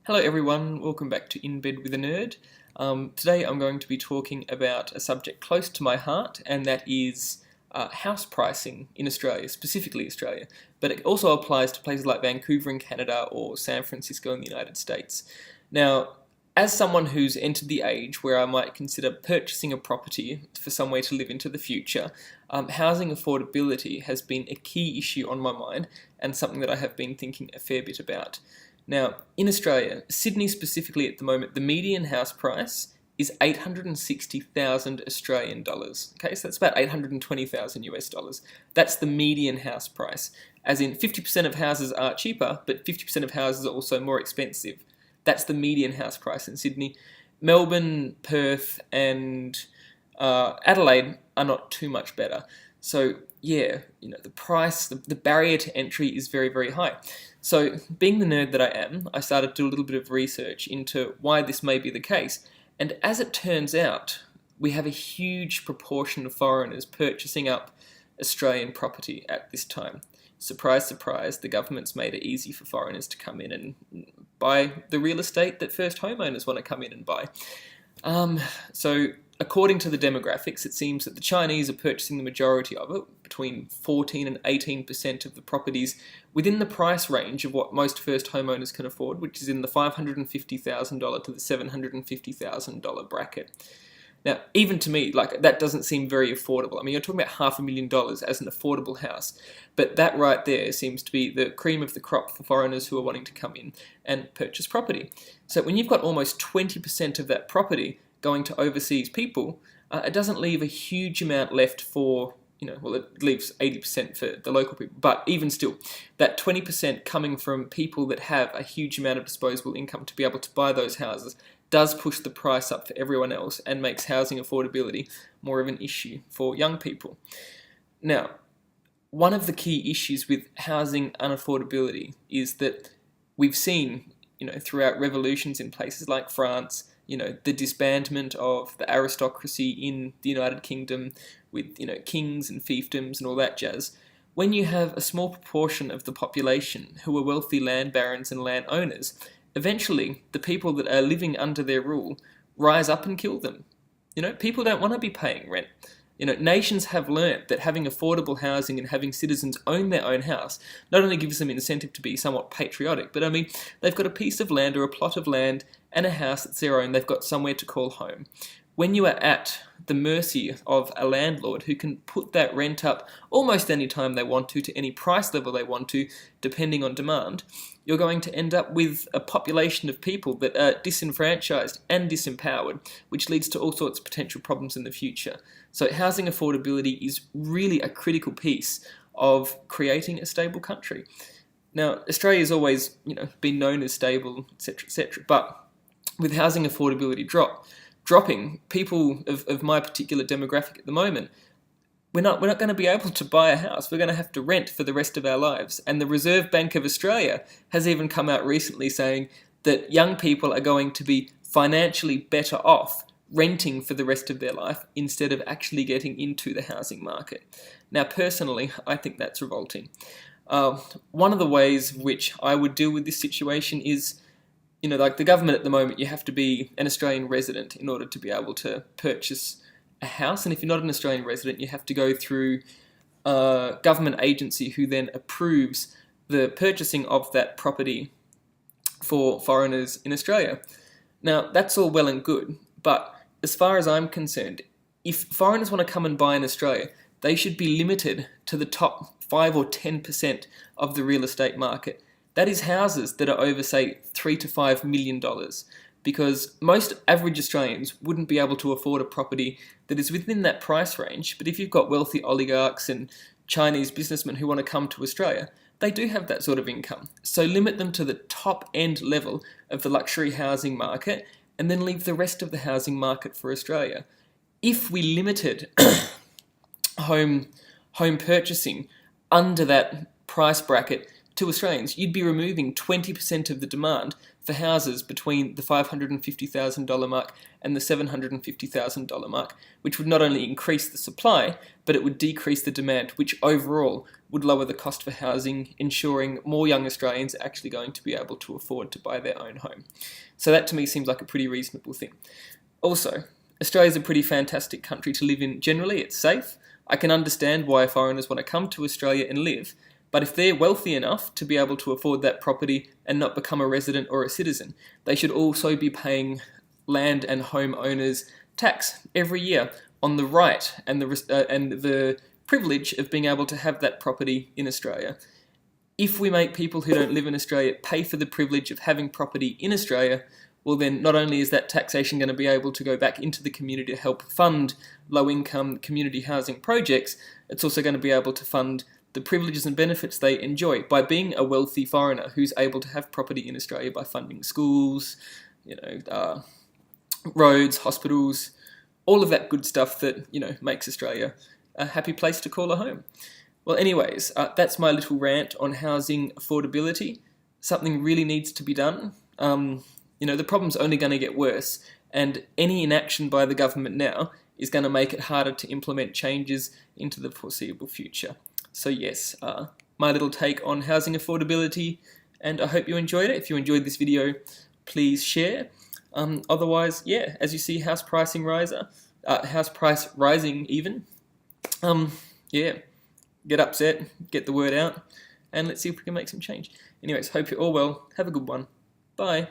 Hello everyone, welcome back to In Bed with a Nerd. Today I'm going to be talking about a subject close to my heart, and that is house pricing in Australia, specifically Australia, but it also applies to places like Vancouver in Canada or San Francisco in the United States. Now, as someone who's entered the age where I might consider purchasing a property for somewhere to live into the future, housing affordability has been a key issue on my mind and something that I have been thinking a fair bit about. Now, in Australia, Sydney specifically at the moment, the median house price is 860,000 Australian dollars. Okay, so that's about 820,000 US dollars. That's the median house price. As in 50% of houses are cheaper, but 50% of houses are also more expensive. That's the median house price in Sydney. Melbourne, Perth, and Adelaide are not too much better. So yeah, the price, the barrier to entry is very, very high. So being the nerd that I am, I started to do a little bit of research into why this may be the case. And as it turns out, we have a huge proportion of foreigners purchasing up Australian property at this time. Surprise, surprise, the government's made it easy for foreigners to come in and buy the real estate that first homeowners want to come in and buy. So according to the demographics, it seems that the Chinese are purchasing the majority of it, between 14 and 18% of the properties within the price range of what most first homeowners can afford, which is in the $550,000 to the $750,000 bracket. Now, even to me, that doesn't seem very affordable. I mean, you're talking about $500,000 as an affordable house, but that right there seems to be the cream of the crop for foreigners who are wanting to come in and purchase property. So when you've got almost 20% of that property going to overseas people, it doesn't leave a huge amount left for, it leaves 80% for the local people, but even still, that 20% coming from people that have a huge amount of disposable income to be able to buy those houses does push the price up for everyone else and makes housing affordability more of an issue for young people. Now, one of the key issues with housing unaffordability is that we've seen, throughout revolutions in places like France, the disbandment of the aristocracy in the United Kingdom with, kings and fiefdoms and all that jazz. When you have a small proportion of the population who are wealthy land barons and landowners, eventually the people that are living under their rule rise up and kill them. People don't want to be paying rent. Nations have learnt that having affordable housing and having citizens own their own house not only gives them incentive to be somewhat patriotic, but they've got a piece of land or a plot of land and a house that's their own. They've got somewhere to call home. When you are at the mercy of a landlord who can put that rent up almost any time they want to any price level they want to, depending on demand, you're going to end up with a population of people that are disenfranchised and disempowered, which leads to all sorts of potential problems in the future. So housing affordability is really a critical piece of creating a stable country. Now, Australia's always, been known as stable, etc., etc., but with housing affordability dropping, people of my particular demographic at the moment, we're not going to be able to buy a house. We're going to have to rent for the rest of our lives. And the Reserve Bank of Australia has even come out recently saying that young people are going to be financially better off renting for the rest of their life instead of actually getting into the housing market. Now, personally, I think that's revolting. One of the ways which I would deal with this situation is, like the government at the moment, you have to be an Australian resident in order to be able to purchase a house. And if you're not an Australian resident, you have to go through a government agency who then approves the purchasing of that property for foreigners in Australia. Now, that's all well and good, but as far as I'm concerned, if foreigners want to come and buy in Australia, they should be limited to the top 5 or 10% of the real estate market. That is houses that are over, say, $3 to $5 million, because most average Australians wouldn't be able to afford a property that is within that price range. But if you've got wealthy oligarchs and Chinese businessmen who want to come to Australia, they do have that sort of income. So limit them to the top end level of the luxury housing market and then leave the rest of the housing market for Australia. If we limited home purchasing under that price bracket to Australians, you'd be removing 20% of the demand for houses between the $550,000 mark and the $750,000 mark, which would not only increase the supply, but it would decrease the demand, which overall would lower the cost for housing, ensuring more young Australians are actually going to be able to afford to buy their own home. So that to me seems like a pretty reasonable thing. Also, Australia's a pretty fantastic country to live in generally. It's safe. I can understand why foreigners want to come to Australia and live, but if they're wealthy enough to be able to afford that property and not become a resident or a citizen, they should also be paying land and home owners tax every year on the right and the privilege of being able to have that property in Australia. If we make people who don't live in Australia pay for the privilege of having property in Australia, well then not only is that taxation going to be able to go back into the community to help fund low-income community housing projects, it's also going to be able to fund the privileges and benefits they enjoy by being a wealthy foreigner who's able to have property in Australia by funding schools, roads, hospitals, all of that good stuff that, makes Australia a happy place to call a home. Well, anyways, that's my little rant on housing affordability. Something really needs to be done. The problem's only going to get worse, and any inaction by the government now is going to make it harder to implement changes into the foreseeable future. So yes, my little take on housing affordability, and I hope you enjoyed it. If you enjoyed this video, please share. Otherwise, yeah, as you see house price rising even, get upset, get the word out, and let's see if we can make some change. Anyways, hope you're all well. Have a good one. Bye.